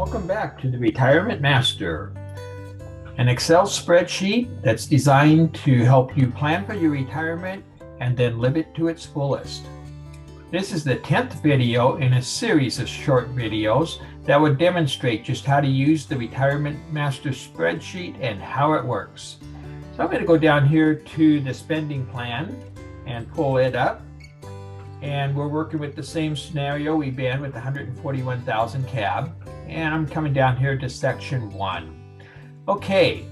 Welcome back to the Retirement Master, an Excel spreadsheet that's designed to help you plan for your retirement and then live it to its fullest. This is the 10th video in a series of short videos that would demonstrate just how to use the Retirement Master spreadsheet and how it works. So I'm going to go down here to the spending plan and pull it up. And we're working with the same scenario we began with 141,000 CAB. And I'm coming down here to section 1. Okay,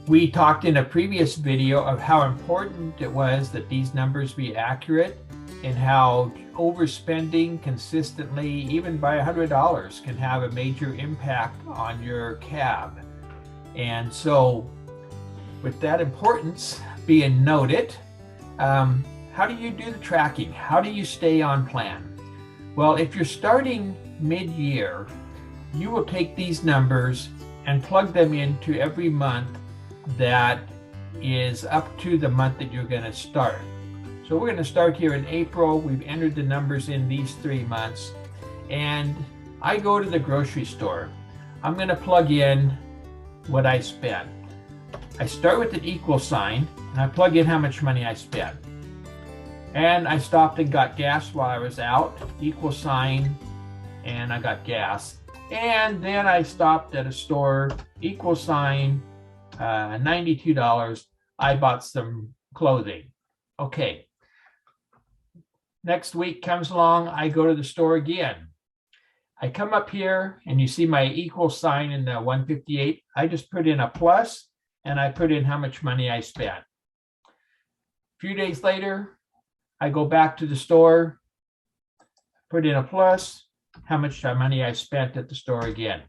we talked in a previous video of how important it was that these numbers be accurate and how overspending consistently, even by $100, can have a major impact on your CAB. And so with that importance being noted, how do you do the tracking? How do you stay on plan? Well, if you're starting mid-year, you will take these numbers and plug them into every month that is up to the month that you're going to start. So we're going to start here in April. We've entered the numbers in these 3 months. And I go to the grocery store. I'm going to plug in what I spent. I start with an equal sign, and I plug in how much money I spent. And I stopped and got gas while I was out, equal sign, and I got gas. And then I stopped at a store, equal sign, $92. I bought some clothing. Okay. Next week comes along, I go to the store again. I come up here and you see my equal sign in the 158. I just put in a plus and I put in how much money I spent. A few days later, I go back to the store, put in a plus, how much money I spent at the store again.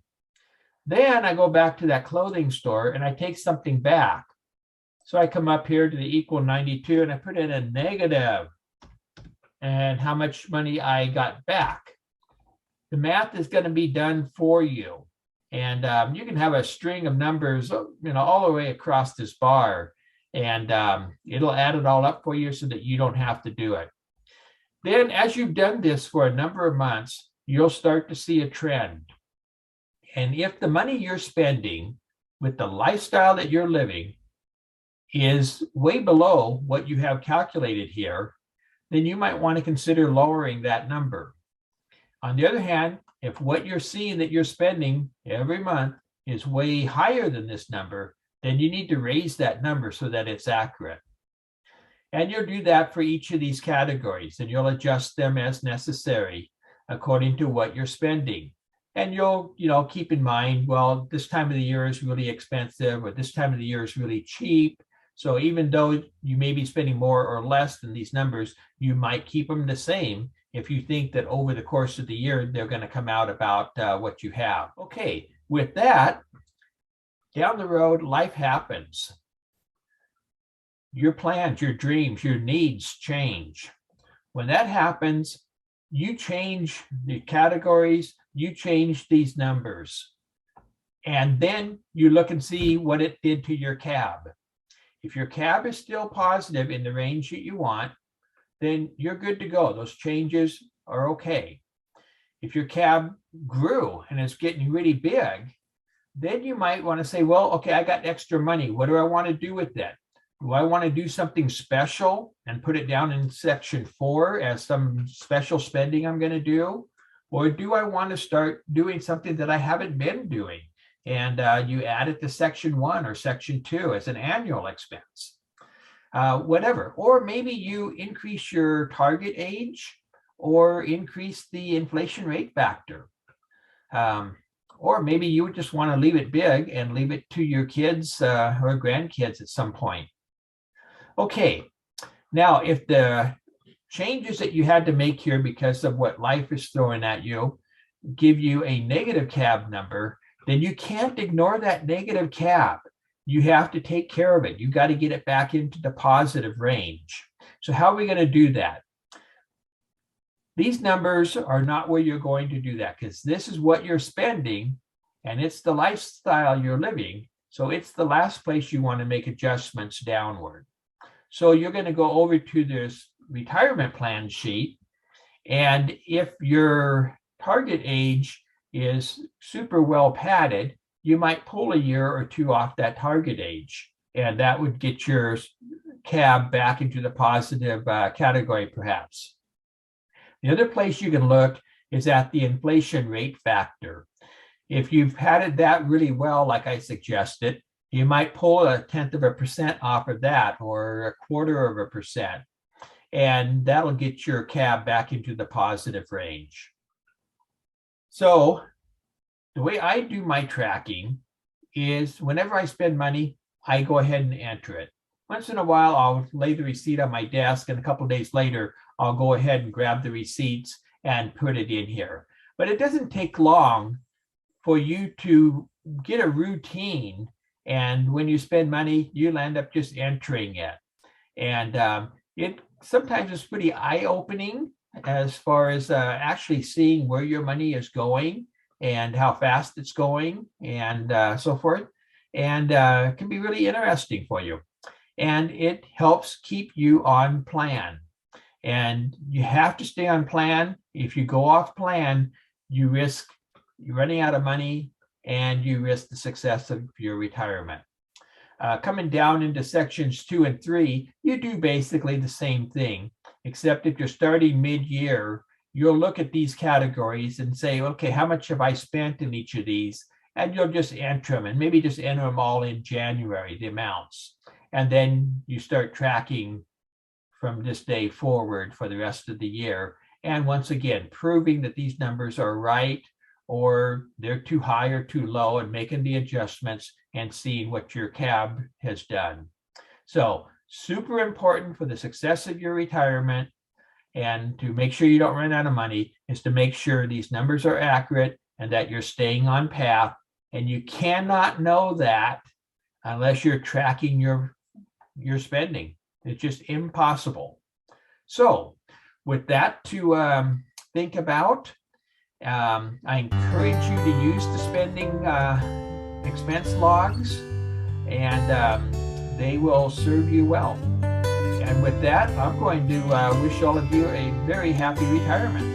Then I go back to that clothing store and I take something back. So I come up here to the equal 92 and I put in a negative and how much money I got back. The math is going to be done for you. And you can have a string of numbers, all the way across this bar. And it'll add it all up for you so that you don't have to do it. Then as you've done this for a number of months, you'll start to see a trend. And if the money you're spending with the lifestyle that you're living is way below what you have calculated here, then you might want to consider lowering that number. On the other hand, if what you're seeing that you're spending every month is way higher than this number, then you need to raise that number so that it's accurate. And you'll do that for each of these categories, and you'll adjust them as necessary according to what you're spending. And you'll, keep in mind, well, this time of the year is really expensive, or this time of the year is really cheap. So even though you may be spending more or less than these numbers, you might keep them the same if you think that over the course of the year, they're going to come out about what you have. Okay, with that, down the road, life happens. Your plans, your dreams, your needs change. When that happens, you change the categories, you change these numbers. And then you look and see what it did to your CAB. If your CAB is still positive in the range that you want, then you're good to go. Those changes are okay. If your CAB grew and it's getting really big, then you might want to say, well, okay, I got extra money. What do I want to do with that? Do I want to do something special and put it down in section 4 as some special spending I'm going to do? Or do I want to start doing something that I haven't been doing? And you add it to section 1 or section 2 as an annual expense, whatever. Or maybe you increase your target age or increase the inflation rate factor. Or maybe you would just want to leave it big and leave it to your kids or grandkids at some point. Okay, now if the changes that you had to make here because of what life is throwing at you give you a negative CAB number, then you can't ignore that negative CAB. You have to take care of it. You got to get it back into the positive range. So how are we going to do that? These numbers are not where you're going to do that because this is what you're spending and it's the lifestyle you're living. So it's the last place you want to make adjustments downward. So you're going to go over to this retirement plan sheet. And if your target age is super well padded, you might pull a year or two off that target age, and that would get your CAB back into the positive category, perhaps. The other place you can look is at the inflation rate factor. If you've padded that really well, like I suggested, you might pull 0.1% off of that, or 0.25%, and that'll get your CAB back into the positive range. So the way I do my tracking is whenever I spend money, I go ahead and enter it. Once in a while, I'll lay the receipt on my desk, and a couple of days later, I'll go ahead and grab the receipts and put it in here. But it doesn't take long for you to get a routine, and when you spend money, you'll end up just entering it. And it sometimes is pretty eye-opening as far as actually seeing where your money is going and how fast it's going, and so forth. And it can be really interesting for you. And it helps keep you on plan. And you have to stay on plan. If you go off plan, you risk running out of money, and you risk the success of your retirement. Coming down into sections 2 and 3, you do basically the same thing, except if you're starting mid-year, you'll look at these categories and say, okay, how much have I spent in each of these? And you'll just enter them, and maybe just enter them all in January, the amounts. And then you start tracking from this day forward for the rest of the year. And once again, proving that these numbers are right, or they're too high or too low, and making the adjustments and seeing what your CAB has done. So super important for the success of your retirement, and to make sure you don't run out of money, is to make sure these numbers are accurate and that you're staying on path. And you cannot know that unless you're tracking your spending. It's just impossible. So with that to think about, I encourage you to use the spending expense logs, and they will serve you well. And with that, I'm going to wish all of you a very happy retirement.